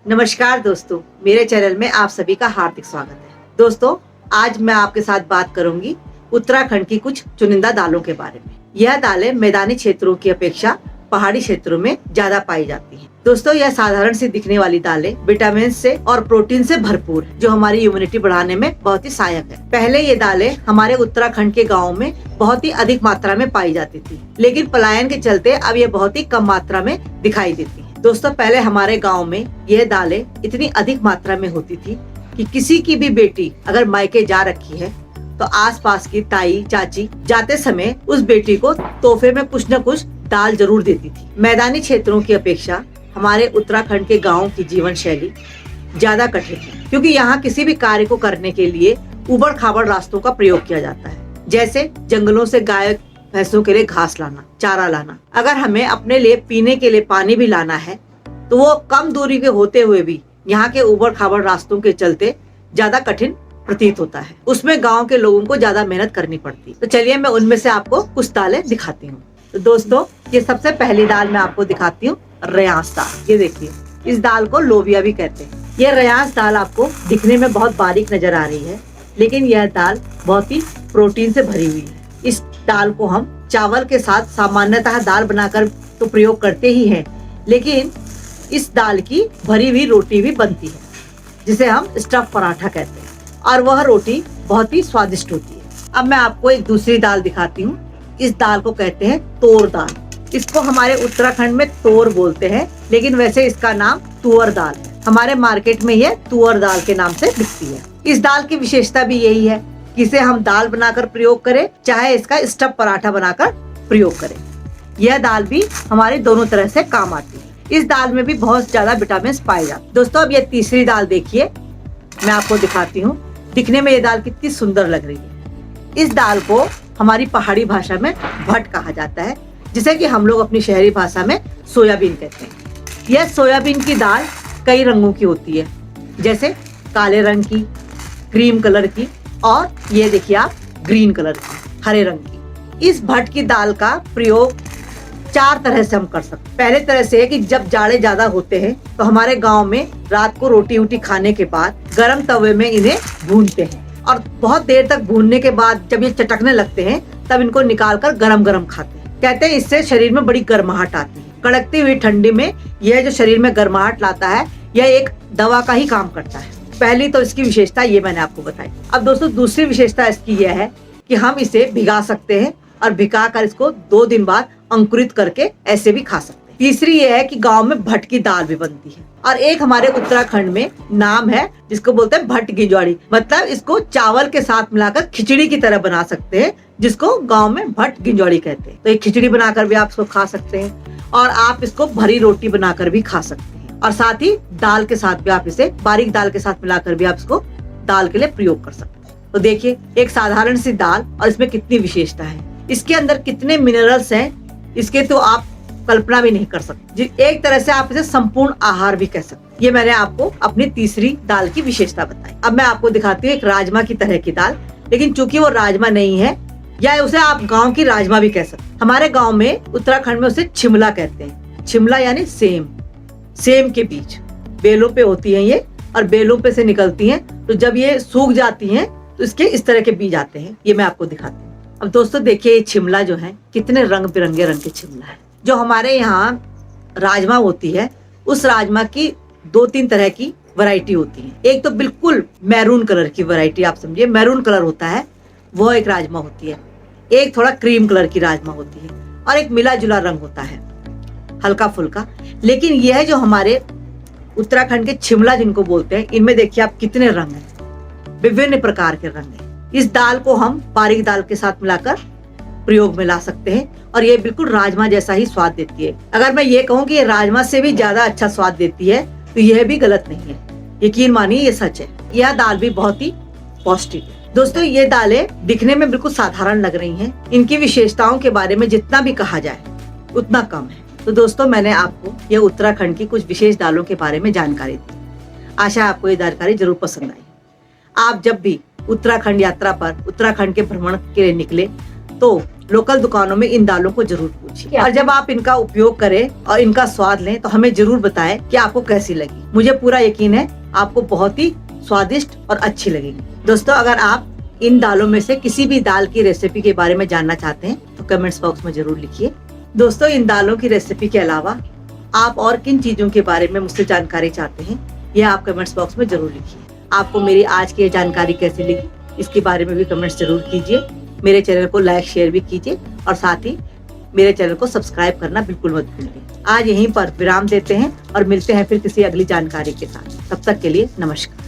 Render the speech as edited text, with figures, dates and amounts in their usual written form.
नमस्कार दोस्तों, मेरे चैनल में आप सभी का हार्दिक स्वागत है। दोस्तों, आज मैं आपके साथ बात करूंगी उत्तराखंड की कुछ चुनिंदा दालों के बारे में। यह दालें मैदानी क्षेत्रों की अपेक्षा पहाड़ी क्षेत्रों में ज्यादा पाई जाती हैं। दोस्तों, यह साधारण सी दिखने वाली दालें विटामिन से और प्रोटीन से भरपूर है, जो हमारी इम्यूनिटी बढ़ाने में बहुत ही सहायक है। पहले ये दालें हमारे उत्तराखंड के गाँव में बहुत ही अधिक मात्रा में पाई जाती थी, लेकिन पलायन के चलते अब ये बहुत ही कम मात्रा में दिखाई देती है। दोस्तों, पहले हमारे गांव में यह दालें इतनी अधिक मात्रा में होती थी कि किसी की भी बेटी अगर मायके जा रखी है तो आसपास की ताई चाची जाते समय उस बेटी को तोहफे में कुछ न कुछ दाल जरूर देती थी। मैदानी क्षेत्रों की अपेक्षा हमारे उत्तराखंड के गाँव की जीवन शैली ज्यादा कठिन है, क्योंकि यहाँ किसी भी कार्य को करने के लिए उबड़ खाबड़ रास्तों का प्रयोग किया जाता है, जैसे जंगलों से गाय भैंसों के लिए घास लाना, चारा लाना। अगर हमें अपने लिए पीने के लिए पानी भी लाना है तो वो कम दूरी के होते हुए भी यहाँ के उबड़ खाबड़ रास्तों के चलते ज्यादा कठिन प्रतीत होता है। उसमें गांव के लोगों को ज्यादा मेहनत करनी पड़ती है। तो चलिए मैं उनमें से आपको कुछ दालें दिखाती हूँ। तो दोस्तों, ये सबसे पहली दाल मैं आपको दिखाती हूँ, रयांस दाल। ये देखिए, इस दाल को लोबिया भी कहते हैं। ये रयांस दाल आपको दिखने में बहुत बारीक नजर आ रही है, लेकिन यह दाल बहुत ही प्रोटीन से भरी हुई है। इस दाल को हम चावल के साथ सामान्यतः दाल बनाकर तो प्रयोग करते ही हैं, लेकिन इस दाल की भरी हुई रोटी भी बनती है, जिसे हम स्टफ पराठा कहते हैं, और वह रोटी बहुत ही स्वादिष्ट होती है। अब मैं आपको एक दूसरी दाल दिखाती हूँ। इस दाल को कहते हैं तोर दाल। इसको हमारे उत्तराखंड में तोर बोलते हैं, लेकिन वैसे इसका नाम तुअर दाल है। हमारे मार्केट में यह तुअर दाल के नाम से बिकती है। इस दाल की विशेषता भी यही है कि इसे हम दाल बनाकर प्रयोग करें, चाहे इसका स्टफ पराठा बनाकर प्रयोग करें। यह दाल भी हमारे दोनों तरह से काम आती है। इस दाल में भी बहुत ज्यादा विटामिन पाए जाते हैं। दोस्तों, अब ये तीसरी दाल देखिए, मैं आपको दिखाती हूँ। दिखने में ये दाल कितनी सुंदर लग रही है। इस दाल को हमारी पहाड़ी भाषा में भट कहा जाता है, जिसे कि हम लोग अपनी शहरी भाषा में सोयाबीन कहते हैं। यह सोयाबीन की दाल कई रंगों की होती है, जैसे काले रंग की, क्रीम कलर की, और ये देखिए आप ग्रीन कलर की, हरे रंग की। इस भट की दाल का प्रयोग 4 तरह से हम कर सकते हैं। पहले तरह से है कि जब जाड़े ज्यादा होते हैं तो हमारे गांव में रात को रोटी वोटी खाने के बाद गरम तवे में इन्हें भूनते हैं, और बहुत देर तक भूनने के बाद जब ये चटकने लगते हैं तब इनको निकाल कर गरम गरम खाते हैं। कहते हैं इससे शरीर में बड़ी गर्माहट आती है। कड़कती हुई ठंडी में यह जो शरीर में गर्माहट लाता है, यह एक दवा का ही काम करता है। पहली तो इसकी विशेषता ये मैंने आपको बताई। अब दोस्तों, दूसरी विशेषता इसकी यह है कि हम इसे भिगा सकते हैं, और भिगा कर इसको 2 दिन बाद अंकुरित करके ऐसे भी खा सकते हैं। तीसरी ये है कि गांव में भट की दाल भी बनती है, और एक हमारे उत्तराखंड में नाम है जिसको बोलते हैं भट गिंजौड़ी। मतलब इसको चावल के साथ मिलाकर खिचड़ी की तरह बना सकते हैं, जिसको गांव में भट गिंजौड़ी कहते हैं। तो एक खिचड़ी बनाकर भी आप इसको खा सकते हैं, और आप इसको भरी रोटी बनाकर भी खा सकते हैं, और साथ ही दाल के साथ भी आप इसे बारीक दाल के साथ मिलाकर भी आप इसको दाल के लिए प्रयोग कर सकते हैं। तो देखिए, एक साधारण सी दाल और इसमें कितनी विशेषता है, इसके अंदर कितने मिनरल्स हैं, इसके तो आप कल्पना भी नहीं कर सकते। एक तरह से आप इसे संपूर्ण आहार भी कह सकते हैं। ये मैंने आपको अपनी तीसरी दाल की विशेषता बताई। अब मैं आपको दिखाती हूँ एक राजमा की तरह की दाल, लेकिन चूंकि वो राजमा नहीं है, या उसे आप गाँव की राजमा भी कह सकते हैं। हमारे गाँव में उत्तराखंड में उसे छिमला कहते हैं। छिमला यानी सेम के बीज बेलों पे होती है ये, और बेलों पे से निकलती हैं। तो जब ये सूख जाती हैं तो इसके इस तरह के बीज आते हैं। ये मैं आपको दिखाती हूँ। अब दोस्तों देखिए, ये छिमला जो है कितने रंग बिरंगे रंग के छिमला है। जो हमारे यहाँ राजमा होती है, उस राजमा की 2-3 तरह की वैरायटी होती है। एक तो बिल्कुल मैरून कलर की वैरायटी, आप समझिए मैरून कलर होता है, वो एक राजमा होती है। एक थोड़ा क्रीम कलर की राजमा होती है, और एक मिला जुला रंग होता है, हल्का फुल्का। लेकिन यह जो हमारे उत्तराखंड के छिमला जिनको बोलते हैं, इनमें देखिए आप कितने रंग हैं, विभिन्न प्रकार के रंग हैं। इस दाल को हम बारीक दाल के साथ मिलाकर प्रयोग में ला सकते हैं, और ये बिल्कुल राजमा जैसा ही स्वाद देती है। अगर मैं ये कहूँ कि ये राजमा से भी ज्यादा अच्छा स्वाद देती है, तो यह भी गलत नहीं है। यकीन मानिए, ये सच है। यह दाल भी बहुत ही पौष्टिक है। दोस्तों, ये दालें दिखने में बिल्कुल साधारण लग रही हैं। इनकी विशेषताओं के बारे में जितना भी कहा जाए उतना कम है। तो दोस्तों, मैंने आपको ये उत्तराखंड की कुछ विशेष दालों के बारे में जानकारी दी। आशा है आपको ये जानकारी जरूर पसंद आई। आप जब भी उत्तराखंड यात्रा पर उत्तराखंड के भ्रमण के लिए निकले तो लोकल दुकानों में इन दालों को जरूर पूछिए और जब आप इनका उपयोग करें और इनका स्वाद लें तो हमें जरूर बताएं कि आपको कैसी लगी। मुझे पूरा यकीन है आपको बहुत ही स्वादिष्ट और अच्छी लगेगी। दोस्तों, अगर आप इन दालों में से किसी भी दाल की रेसिपी के बारे में जानना चाहते हैं तो कमेंट्स बॉक्स में जरूर लिखिए। दोस्तों, इन दालों की रेसिपी के अलावा आप और किन चीजों के बारे में मुझसे जानकारी चाहते हैं यह आप कमेंट्स बॉक्स में जरूर लिखिए। आपको मेरी आज की ये जानकारी कैसी लगी इसके बारे में भी कमेंट्स जरूर कीजिए। मेरे चैनल को लाइक शेयर भी कीजिए और साथ ही मेरे चैनल को सब्सक्राइब करना बिल्कुल मत भूलिए। आज यहीं पर विराम देते हैं और मिलते हैं फिर किसी अगली जानकारी के साथ। तब तक के लिए नमस्कार।